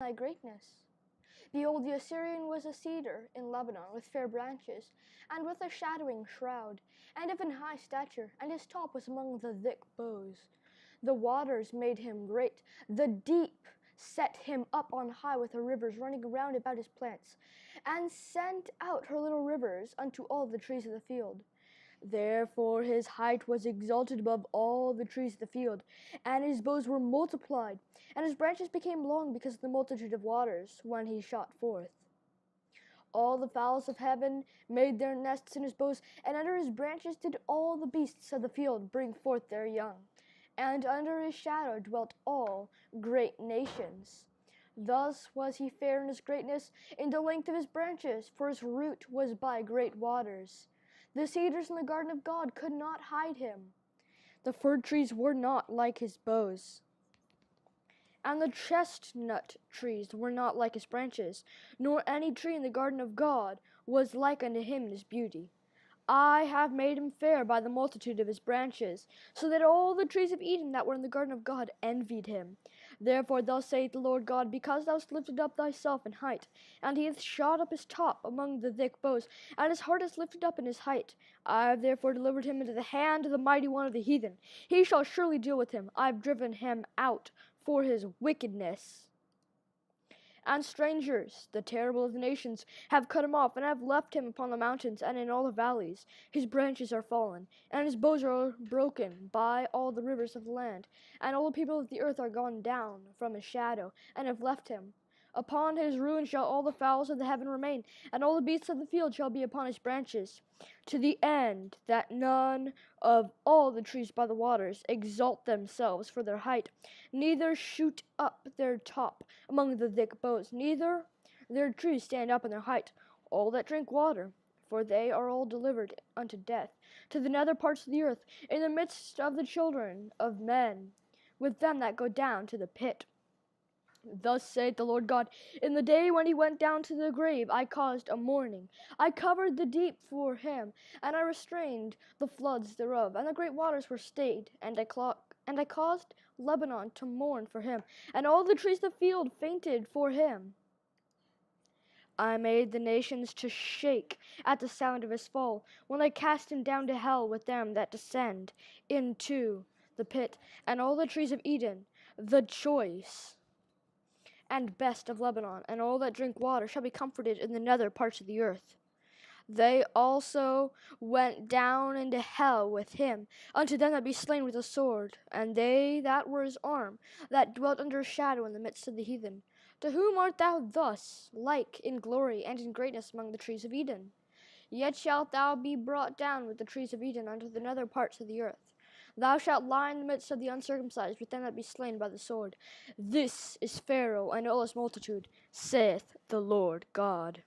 thy greatness. Behold, the Assyrian was a cedar in Lebanon, with fair branches, and with a shadowing shroud, and of an high stature, and his top was among the thick boughs. The waters made him great, the deep set him up on high, with her rivers running round about his plants, and sent out her little rivers unto all the trees of the field. Therefore his height was exalted above all the trees of the field, and his boughs were multiplied, and his branches became long because of the multitude of waters when he shot forth. All the fowls of heaven made their nests in his boughs, and under his branches did all the beasts of the field bring forth their young. And under his shadow dwelt all great nations. Thus was he fair in his greatness, in the length of his branches, for his root was by great waters. The cedars in the garden of God could not hide him. The fir trees were not like his boughs, and the chestnut trees were not like his branches, nor any tree in the garden of God was like unto him in his beauty. I have made him fair by the multitude of his branches, so that all the trees of Eden that were in the garden of God envied him. Therefore thus saith the Lord God, because thou hast lifted up thyself in height, and he hath shot up his top among the thick boughs, and his heart is lifted up in his height, I have therefore delivered him into the hand of the mighty one of the heathen. He shall surely deal with him. I have driven him out for his wickedness. And strangers, the terrible of the nations, have cut him off, and have left him upon the mountains and in all the valleys. His branches are fallen, and his boughs are broken by all the rivers of the land. And all the people of the earth are gone down from his shadow, and have left him. Upon his ruin shall all the fowls of the heaven remain, and all the beasts of the field shall be upon his branches, to the end that none of all the trees by the waters exalt themselves for their height, neither shoot up their top among the thick boughs, neither their trees stand up in their height. All that drink water, for they are all delivered unto death, to the nether parts of the earth, in the midst of the children of men, with them that go down to the pit. Thus saith the Lord God, in the day when he went down to the grave, I caused a mourning. I covered the deep for him, and I restrained the floods thereof, and the great waters were stayed, and I caused Lebanon to mourn for him, and all the trees of the field fainted for him. I made the nations to shake at the sound of his fall, when I cast him down to hell with them that descend into the pit, and all the trees of Eden, the choice and best of Lebanon, and all that drink water shall be comforted in the nether parts of the earth. They also went down into hell with him, unto them that be slain with the sword, and they that were his arm, that dwelt under his shadow in the midst of the heathen. To whom art thou thus like in glory and in greatness among the trees of Eden? Yet shalt thou be brought down with the trees of Eden unto the nether parts of the earth. Thou shalt lie in the midst of the uncircumcised with them that be slain by the sword. This is Pharaoh and all his multitude, saith the Lord God.